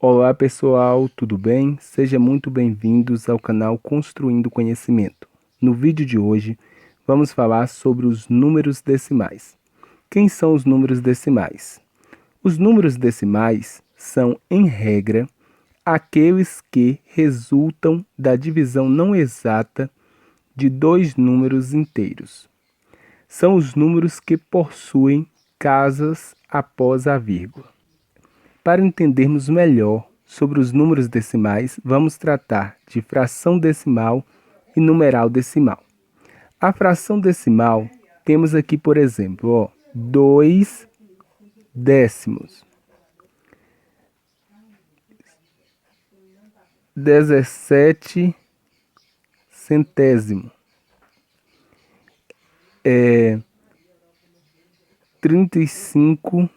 Olá pessoal, tudo bem? Sejam muito bem-vindos ao canal Construindo Conhecimento. No vídeo de hoje, vamos falar sobre os números decimais. Quem são os números decimais? Os números decimais são, em regra, aqueles que resultam da divisão não exata de dois números inteiros. São os números que possuem casas após a vírgula. Para entendermos melhor sobre os números decimais, vamos tratar de fração decimal e numeral decimal. A fração decimal, temos aqui, por exemplo, 2 décimos, 17 centésimo, 35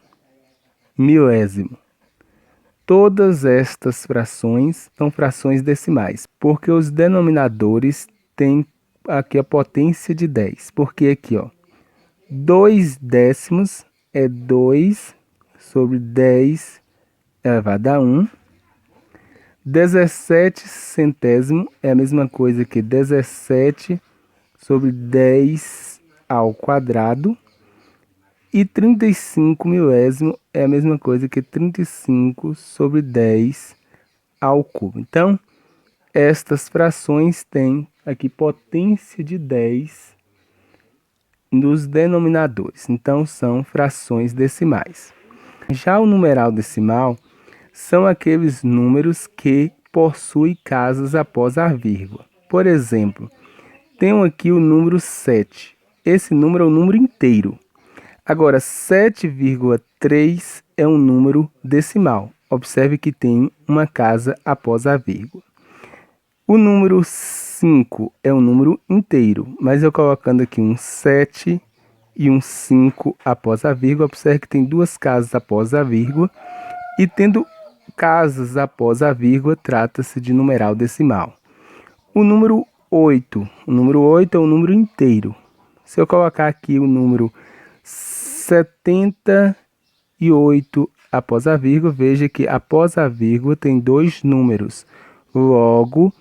milésimo. Todas estas frações são frações decimais, porque os denominadores têm aqui a potência de 10. Porque aqui, 2 décimos é 2 sobre 10 elevado a 1. 17 centésimo é a mesma coisa que 17 sobre 10 ao quadrado. E 35 milésimo é a mesma coisa que 35 sobre 10 ao cubo. Então, estas frações têm aqui potência de 10 nos denominadores. Então, são frações decimais. Já o numeral decimal são aqueles números que possuem casas após a vírgula. Por exemplo, tenho aqui o número 7. Esse número é o número inteiro. Agora, 7,3 é um número decimal. Observe que tem uma casa após a vírgula. O número 5 é um número inteiro, mas eu colocando aqui um 7 e um 5 após a vírgula, observe que tem duas casas após a vírgula. E tendo casas após a vírgula, trata-se de numeral decimal. O número 8 é um número inteiro. Se eu colocar aqui o número 78 após a vírgula, veja que após a vírgula tem dois números. Logo,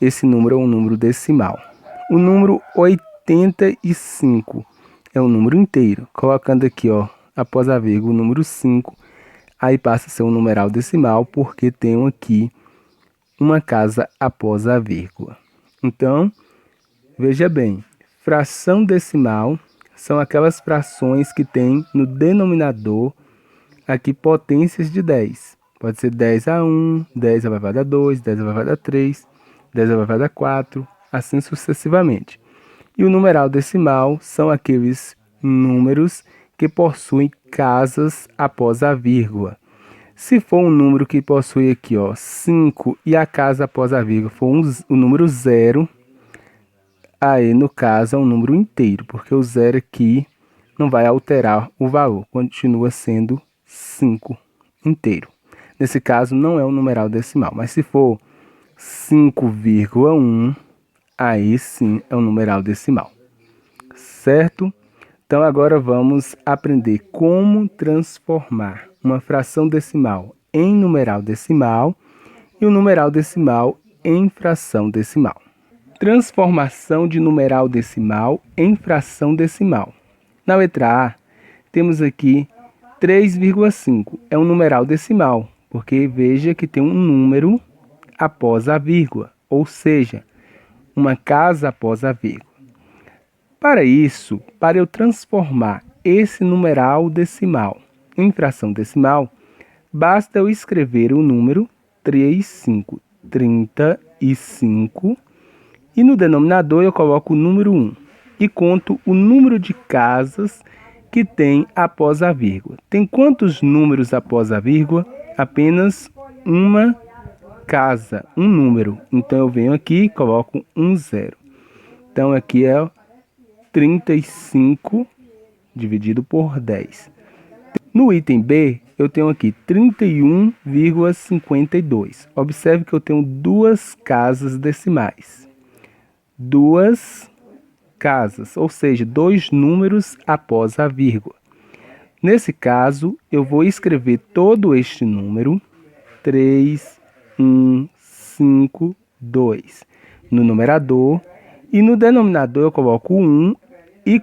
esse número é um número decimal. O número 85 é um número inteiro. Colocando aqui, após a vírgula, o número 5, aí passa a ser um numeral decimal, porque tem aqui uma casa após a vírgula. Então, veja bem, fração decimal são aquelas frações que têm no denominador aqui potências de 10. Pode ser 10 a 1, 10 elevado a 2, 10 elevado a 3, 10 elevado a 4, assim sucessivamente. E o numeral decimal são aqueles números que possuem casas após a vírgula. Se for um número que possui aqui 5 e a casa após a vírgula for o número 0, aí no caso é um número inteiro, porque o 0 aqui não vai alterar o valor, continua sendo 5 inteiro. Nesse caso não é um numeral decimal, mas se for 5,1, aí sim é um numeral decimal, certo? Então agora vamos aprender como transformar uma fração decimal em numeral decimal e o numeral decimal em fração decimal. Transformação de numeral decimal em fração decimal. Na letra A, temos aqui 3,5. É um numeral decimal, porque veja que tem um número após a vírgula, ou seja, uma casa após a vírgula. Para isso, para eu transformar esse numeral decimal em fração decimal, basta eu escrever o número 35, e no denominador eu coloco o número 1 e conto o número de casas que tem após a vírgula. Tem quantos números após a vírgula? Apenas uma casa, um número. Então eu venho aqui e coloco um 0. Então aqui é 35 dividido por 10. No item B, eu tenho aqui 31,52. Observe que eu tenho duas casas decimais. Duas casas, ou seja, dois números após a vírgula. Nesse caso, eu vou escrever todo este número 3, 1, 5, 2 no numerador. E no denominador eu coloco 1 e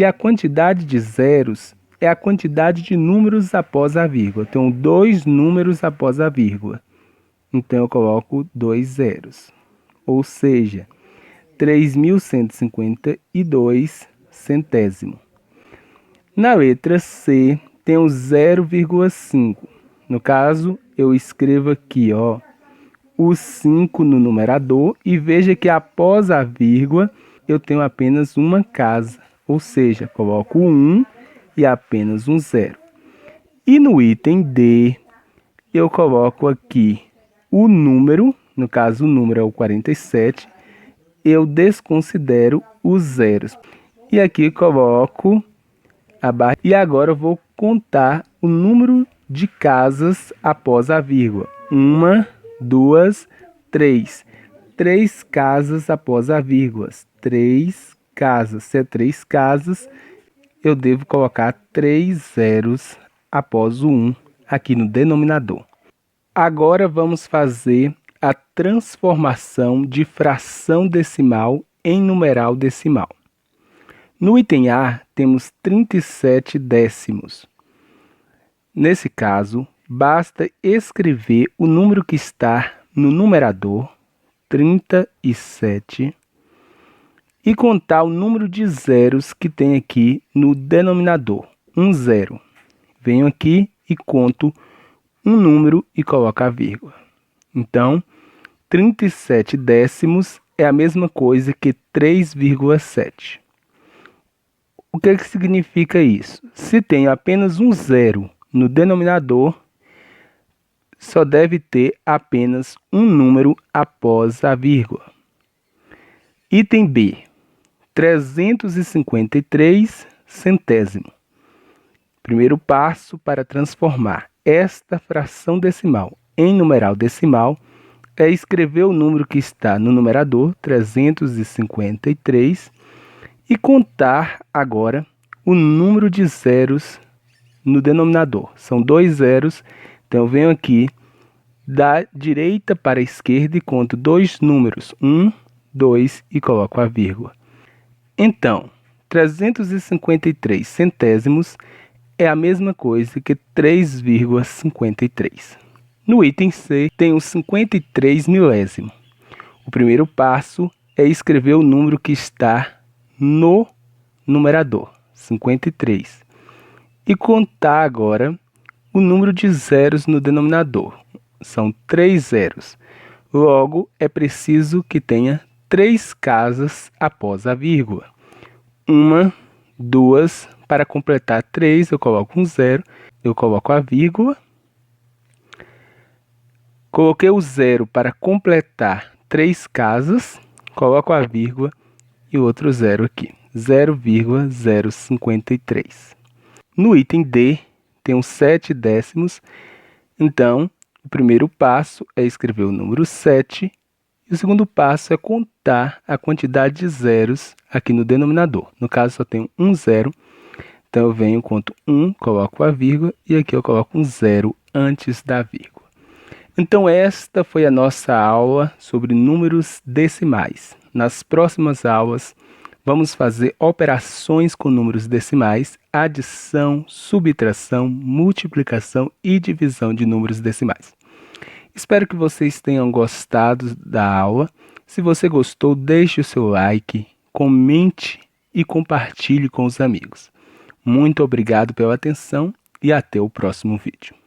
a quantidade de zeros é a quantidade de números após a vírgula. Eu tenho 2 números após a vírgula. Então eu coloco 2 zeros. Ou seja, 3.152 centésimo. Na letra C, tem o 0,5. No caso, eu escrevo aqui, ó, o 5 no numerador e veja que após a vírgula eu tenho apenas uma casa. Ou seja, coloco 1 e apenas um 0. E no item D, eu coloco aqui o número, no caso o número é o 47, eu desconsidero os zeros. E aqui coloco a barra. E agora eu vou contar o número de casas após a vírgula. 1, 2, 3. 3 casas após a vírgula. 3 casas. Se é 3 casas, eu devo colocar 3 zeros após o 1 aqui no denominador. Agora vamos fazer a transformação de fração decimal em numeral decimal. No item A, temos 37 décimos. Nesse caso, basta escrever o número que está no numerador, 37, e contar o número de zeros que tem aqui no denominador, 1 zero. Venho aqui e conto um número e coloco a vírgula. Então, 37 décimos é a mesma coisa que 3,7. O que significa isso? Se tem apenas um zero no denominador, só deve ter apenas um número após a vírgula. Item B, 353 centésimo. Primeiro passo para transformar esta fração decimal em numeral decimal é escrever o número que está no numerador, 353, e contar agora o número de zeros no denominador. São 2 zeros, então eu venho aqui da direita para a esquerda e conto 2 números, 1, 2 e coloco a vírgula. Então, 353 centésimos é a mesma coisa que 3,53. No item C, tem o 53 milésimo. O primeiro passo é escrever o número que está no numerador, 53. E contar agora o número de zeros no denominador. São 3 zeros. Logo, é preciso que tenha 3 casas após a vírgula. 1, 2, para completar 3, eu coloco um zero, eu coloco a vírgula. Coloquei o zero para completar 3 casas, coloco a vírgula e o outro zero aqui, 0,053. No item D, tem os 7 décimos, então o primeiro passo é escrever o número 7 e o segundo passo é contar a quantidade de zeros aqui no denominador. No caso, só tenho um zero, então eu venho, conto 1, coloco a vírgula e aqui eu coloco um zero antes da vírgula. Então esta foi a nossa aula sobre números decimais. Nas próximas aulas, vamos fazer operações com números decimais, adição, subtração, multiplicação e divisão de números decimais. Espero que vocês tenham gostado da aula. Se você gostou, deixe o seu like, comente e compartilhe com os amigos. Muito obrigado pela atenção e até o próximo vídeo.